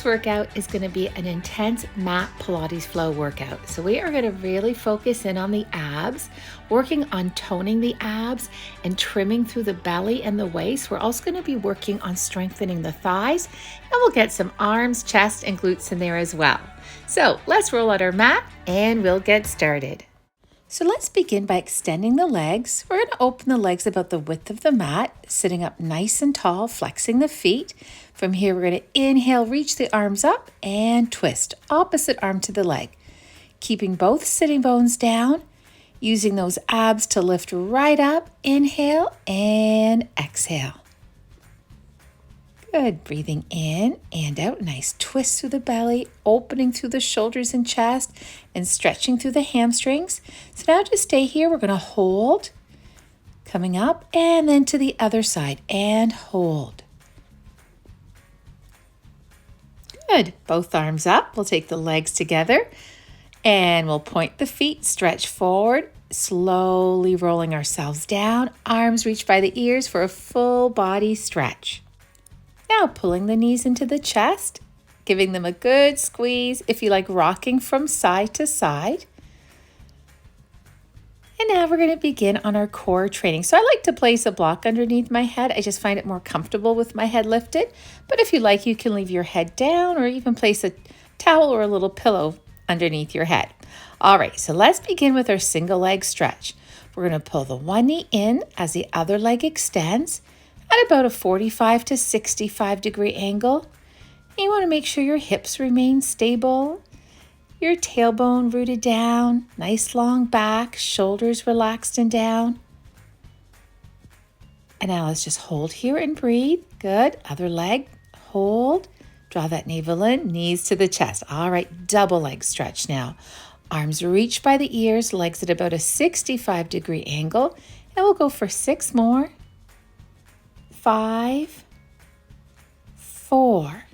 This workout is going to be an intense mat Pilates Flow workout. So we are going to really focus in on the abs, working on toning the abs and trimming through the belly and the waist. We're also going to be working on strengthening the thighs, and we'll get some arms, chest, and glutes in there as well. So let's roll out our mat and we'll get started. So let's begin by extending the legs. We're going to open the legs about the width of the mat, sitting up nice and tall, flexing the feet. From here, we're going to inhale, reach the arms up and twist, opposite arm to the leg. Keeping both sitting bones down, using those abs to lift right up. Inhale and exhale. Good. Breathing in and out. Nice twist through the belly, opening through the shoulders and chest, and stretching through the hamstrings. So now just stay here. We're going to hold, coming up, and then to the other side, and hold. Good. Both arms up. We'll take the legs together, and we'll point the feet, stretch forward, slowly rolling ourselves down. Arms reach by the ears for a full body stretch. Now pulling the knees into the chest, giving them a good squeeze, if you like, rocking from side to side. And now we're going to begin on our core training. So I like to place a block underneath my head. I just find it more comfortable with my head lifted. But if you like, you can leave your head down or even place a towel or a little pillow underneath your head. All right, so let's begin with our single leg stretch. We're going to pull the one knee in as the other leg extends at about a 45 to 65 degree angle. And you want to make sure your hips remain stable, your tailbone rooted down, nice long back, shoulders relaxed and down. And now let's just hold here and breathe. Good. Other leg, hold, draw that navel in, knees to the chest. All right, double leg stretch now. Arms reach by the ears, legs at about a 65 degree angle. And we'll go for 6 more. 5, 4,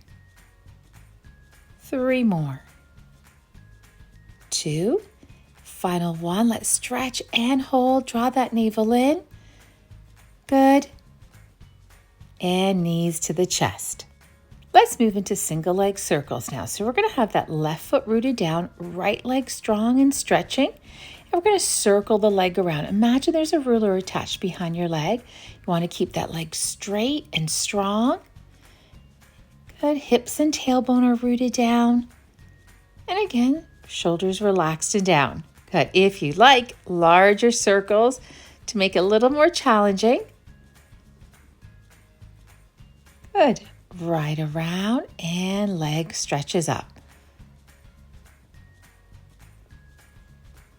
3 more, 2, final 1. Let's stretch and hold. Draw that navel in. Good. And knees to the chest. Let's move into single leg circles now. So we're going to have that left foot rooted down, right leg strong and stretching. And we're going to circle the leg around. Imagine there's a ruler attached behind your leg. You want to keep that leg straight and strong. Good. Hips and tailbone are rooted down. And again, shoulders relaxed and down. Good. If you like, larger circles to make it a little more challenging. Good. Right around and leg stretches up.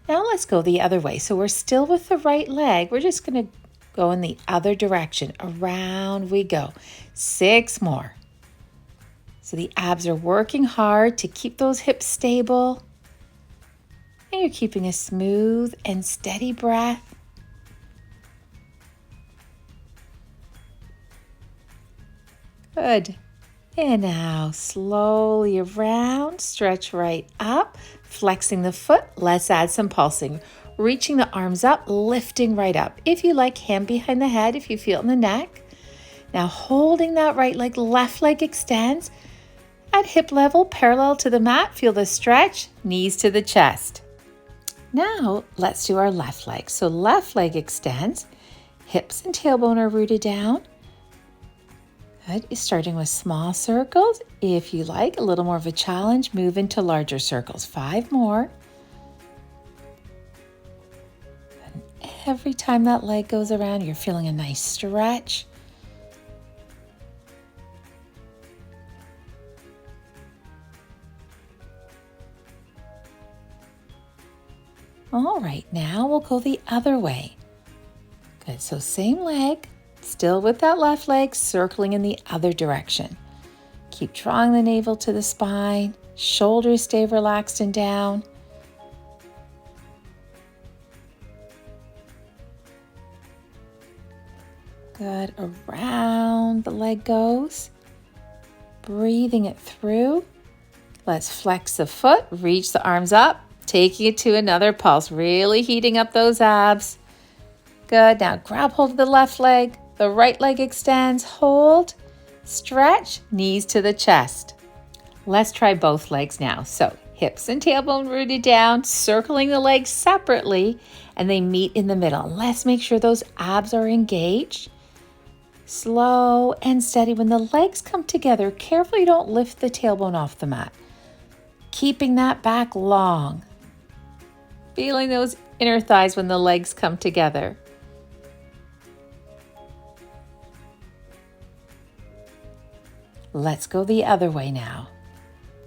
Now let's go the other way. So we're still with the right leg. We're just going to go in the other direction. Around we go. 6 more. So the abs are working hard to keep those hips stable. And you're keeping a smooth and steady breath. Good. And now slowly around, stretch right up, flexing the foot. Let's add some pulsing. Reaching the arms up, lifting right up. If you like, hand behind the head if you feel it in the neck. Now holding that right leg, left leg extends. At hip level, parallel to the mat, feel the stretch, knees to the chest. Now let's do our left leg. So left leg extends, hips and tailbone are rooted down. Good. Starting with small circles. If you like a little more of a challenge, move into larger circles. 5 more. And every time that leg goes around, you're feeling a nice stretch. All right, now we'll go the other way. Good. So same leg. Still with that left leg, circling in the other direction. Keep drawing the navel to the spine. Shoulders stay relaxed and down. Good. Around the leg goes. Breathing it through. Let's flex the foot, reach the arms up, taking it to another pulse, really heating up those abs. Good. Now grab hold of the left leg. The right leg extends. Hold. Stretch. Knees to the chest. Let's try both legs now. So hips and tailbone rooted down, circling the legs separately, and they meet in the middle. Let's make sure those abs are engaged. Slow and steady. When the legs come together, carefully don't lift the tailbone off the mat. Keeping that back long. Feeling those inner thighs when the legs come together. Let's go the other way now.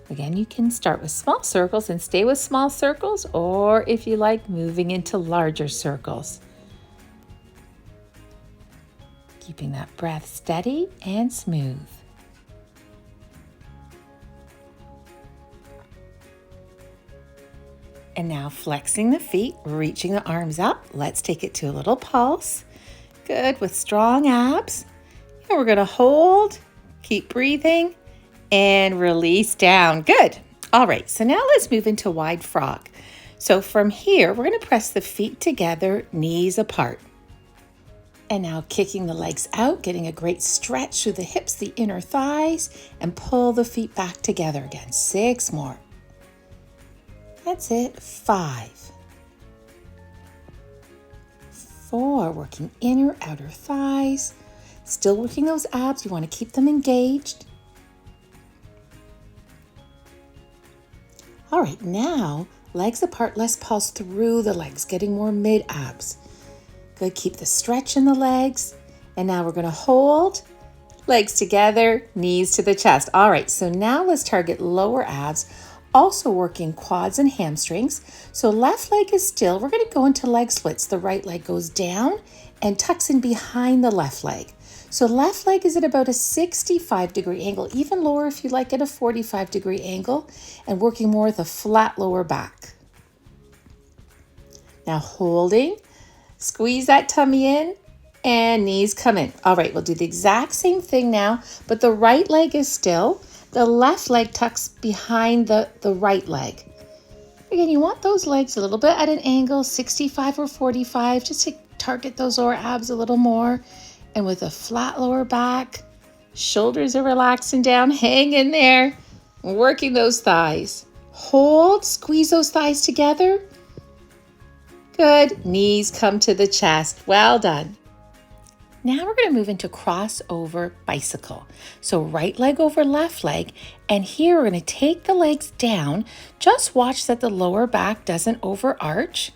Again, you can start with small circles and stay with small circles, or if you like, moving into larger circles. Keeping that breath steady and smooth. And now flexing the feet, reaching the arms up. Let's take it to a little pulse. Good, with strong abs. And we're gonna hold, keep breathing, and release down. Good. All right, so now let's move into wide frog. So from here, we're gonna press the feet together, knees apart. And now kicking the legs out, getting a great stretch through the hips, the inner thighs, and pull the feet back together again. 6 more. That's it. 5. 4, working inner, outer thighs. Still working those abs. You want to keep them engaged. All right, now legs apart, let's pulse through the legs, getting more mid-abs. Good, keep the stretch in the legs. And now we're gonna hold, legs together, knees to the chest. All right, so now let's target lower abs, also working quads and hamstrings. So left leg is still, we're gonna go into leg splits. The right leg goes down and tucks in behind the left leg. So left leg is at about a 65-degree angle, even lower if you like at a 45-degree angle, and working more with a flat lower back. Now holding, squeeze that tummy in, and knees come in. All right, we'll do the exact same thing now, but the right leg is still. The left leg tucks behind the right leg. Again, you want those legs a little bit at an angle, 65 or 45, just to target those lower abs a little more. And with a flat lower back, shoulders are relaxing down, hang in there, working those thighs. Hold, squeeze those thighs together. Good, knees come to the chest, well done. Now we're gonna move into crossover bicycle. So right leg over left leg, and here we're gonna take the legs down. Just watch that the lower back doesn't overarch.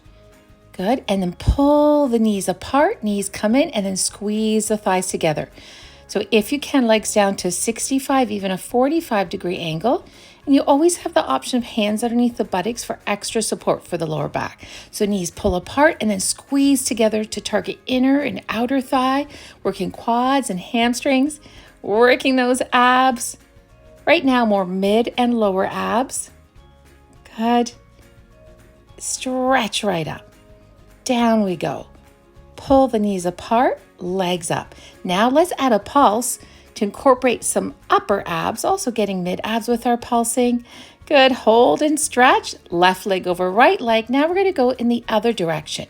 Good, and then pull the knees apart, knees come in, and then squeeze the thighs together. So if you can, legs down to 65, even a 45-degree angle, and you always have the option of hands underneath the buttocks for extra support for the lower back. So knees pull apart and then squeeze together to target inner and outer thigh, working quads and hamstrings, working those abs. Right now, more mid and lower abs. Good. Stretch right up. Down we go. Pull the knees apart, legs up. Now let's add a pulse to incorporate some upper abs, also getting mid abs with our pulsing. Good, hold and stretch. Left leg over right leg. Now we're gonna go in the other direction.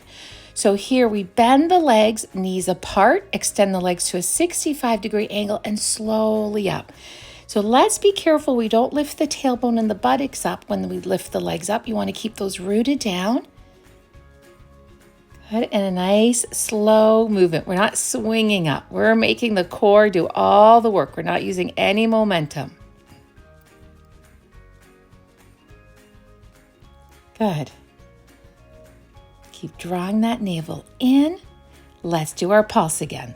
So here we bend the legs, knees apart, extend the legs to a 65-degree angle and slowly up. So let's be careful we don't lift the tailbone and the buttocks up when we lift the legs up. You wanna keep those rooted down. Good, and a nice slow movement. We're not swinging up. We're making the core do all the work. We're not using any momentum. Good. Keep drawing that navel in. Let's do our pulse again.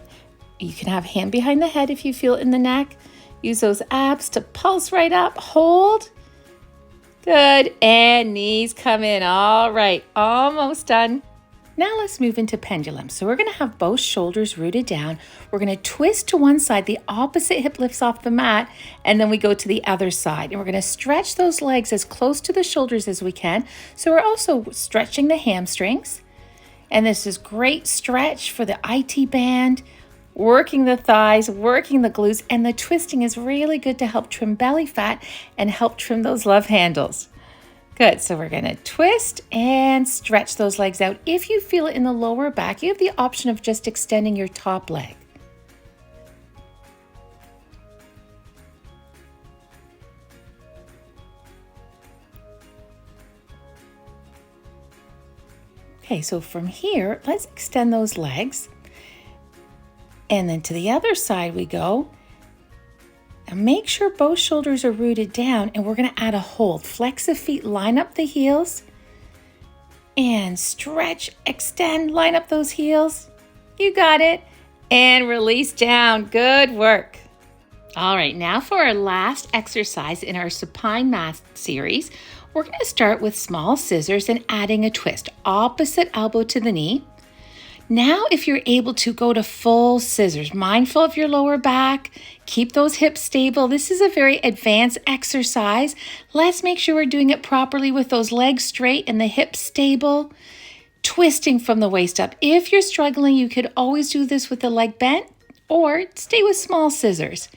You can have hand behind the head if you feel it in the neck. Use those abs to pulse right up. Hold. Good, and knees come in. All right, almost done. Now let's move into pendulum. So we're gonna have both shoulders rooted down. We're gonna twist to one side, the opposite hip lifts off the mat, and then we go to the other side. And we're gonna stretch those legs as close to the shoulders as we can. So we're also stretching the hamstrings. And this is great stretch for the IT band, working the thighs, working the glutes, and the twisting is really good to help trim belly fat and help trim those love handles. Good, so we're gonna twist and stretch those legs out. If you feel it in the lower back, you have the option of just extending your top leg. Okay, so from here, let's extend those legs. And then to the other side we go. And make sure both shoulders are rooted down, and we're gonna add a hold. Flex the feet, line up the heels, and stretch, extend, line up those heels. You got it. And release down. Good work. All right, now for our last exercise in our supine mat series, we're going to start with small scissors and adding a twist, opposite elbow to the knee. Now, if you're able to go to full scissors, mindful of your lower back, keep those hips stable. This is a very advanced exercise. Let's make sure we're doing it properly with those legs straight and the hips stable, twisting from the waist up. If you're struggling, you could always do this with the leg bent or stay with small scissors.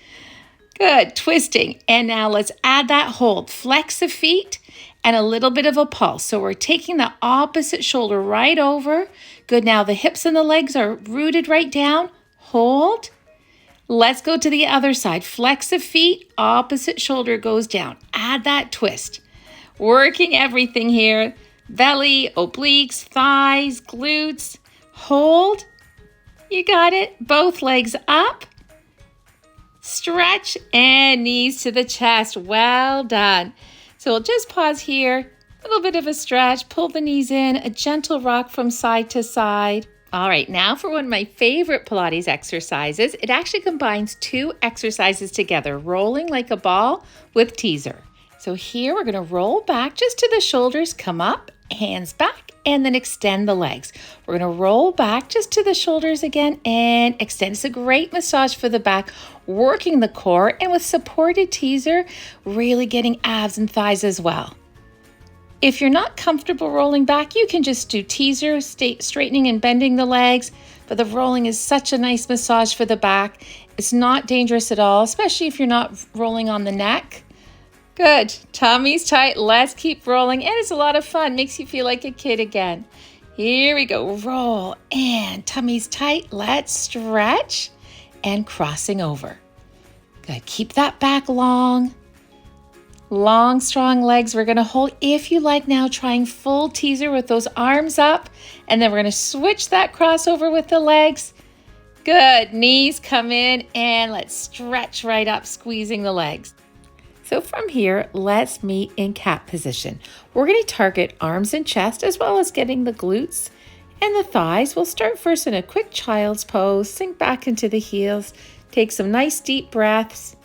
Good, twisting. And now let's add that hold. Flex the feet and a little bit of a pulse. So we're taking the opposite shoulder right over. Good, now the hips and the legs are rooted right down. Hold. Let's go to the other side. Flex the feet, opposite shoulder goes down. Add that twist. Working everything here. Belly, obliques, thighs, glutes. Hold. You got it. Both legs up. Stretch and knees to the chest. Well done. So we'll just pause here. A little bit of a stretch. Pull the knees in. A gentle rock from side to side. All right, now for one of my favorite Pilates exercises. It actually combines two exercises together, rolling like a ball with teaser. So here we're going to roll back just to the shoulders, come up, hands back, and then extend the legs. We're going to roll back just to the shoulders again and extend. It's a great massage for the back, working the core, and with supported teaser, really getting abs and thighs as well. If you're not comfortable rolling back, you can just do teaser, straightening and bending the legs, but the rolling is such a nice massage for the back. It's not dangerous at all, especially if you're not rolling on the neck. Good. Tummy's tight. Let's keep rolling. And it's a lot of fun. Makes you feel like a kid again. Here we go. Roll and tummy's tight. Let's stretch and crossing over. Good. Keep that back long. Long, strong legs. We're going to hold, if you like now, trying full teaser with those arms up. And then we're going to switch that crossover with the legs. Good. Knees come in and let's stretch right up, squeezing the legs. So from here, let's meet in cat position. We're going to target arms and chest as well as getting the glutes and the thighs. We'll start first in a quick child's pose, sink back into the heels, take some nice deep breaths.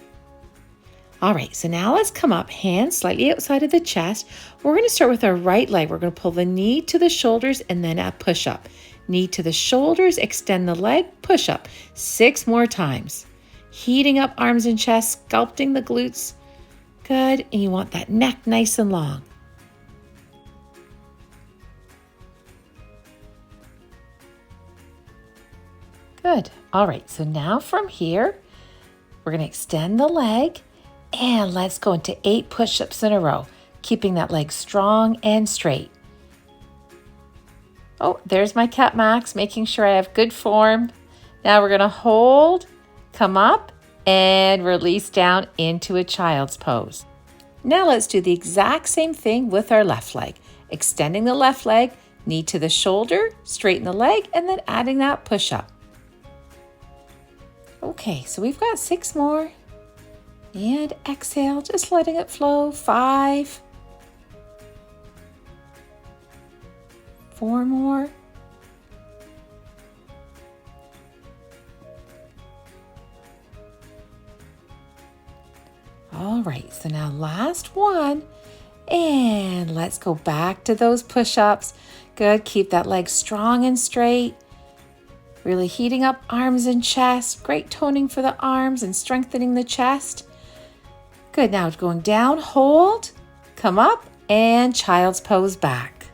All right, so now let's come up, hands slightly outside of the chest. We're going to start with our right leg. We're going to pull the knee to the shoulders and then a push up. Knee to the shoulders, extend the leg, push up. 6 more times. Heating up arms and chest, sculpting the glutes. Good, and you want that neck nice and long. Good. All right, so now from here, we're going to extend the leg and let's go into 8 push-ups in a row, keeping that leg strong and straight. Oh, there's my cat max, making sure I have good form. Now we're going to hold, come up, and release down into a child's pose. Now let's do the exact same thing with our left leg. Extending the left leg, knee to the shoulder, straighten the leg, and then adding that push-up. Okay, so we've got 6 more. And exhale, just letting it flow. 5. 4 more. All right, so now last one. And let's go back to those push-ups. Good, keep that leg strong and straight. Really heating up arms and chest. Great toning for the arms and strengthening the chest. Good, now going down, hold, come up, and child's pose back.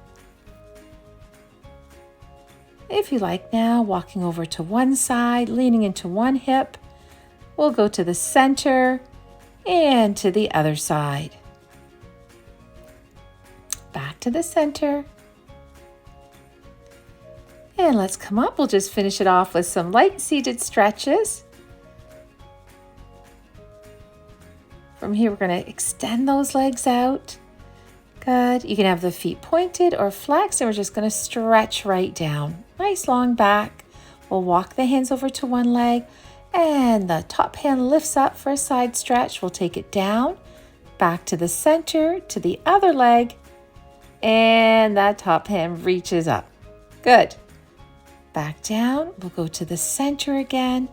If you like now, walking over to one side, leaning into one hip. We'll go to the center and to the other side. Back to the center. And let's come up. We'll just finish it off with some light seated stretches. From here, we're going to extend those legs out. Good. You can have the feet pointed or flexed, and we're just going to stretch right down. Nice long back. We'll walk the hands over to one leg, and the top hand lifts up for a side stretch. We'll take it down, back to the center, to the other leg, and that top hand reaches up. Good. Back down. We'll go to the center again.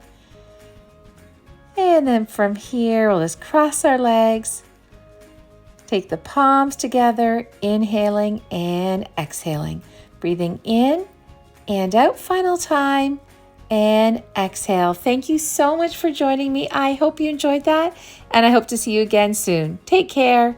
And then from here, we'll just cross our legs. Take the palms together, inhaling and exhaling. Breathing in and out, final time, and exhale. Thank you so much for joining me. I hope you enjoyed that, and I hope to see you again soon. Take care.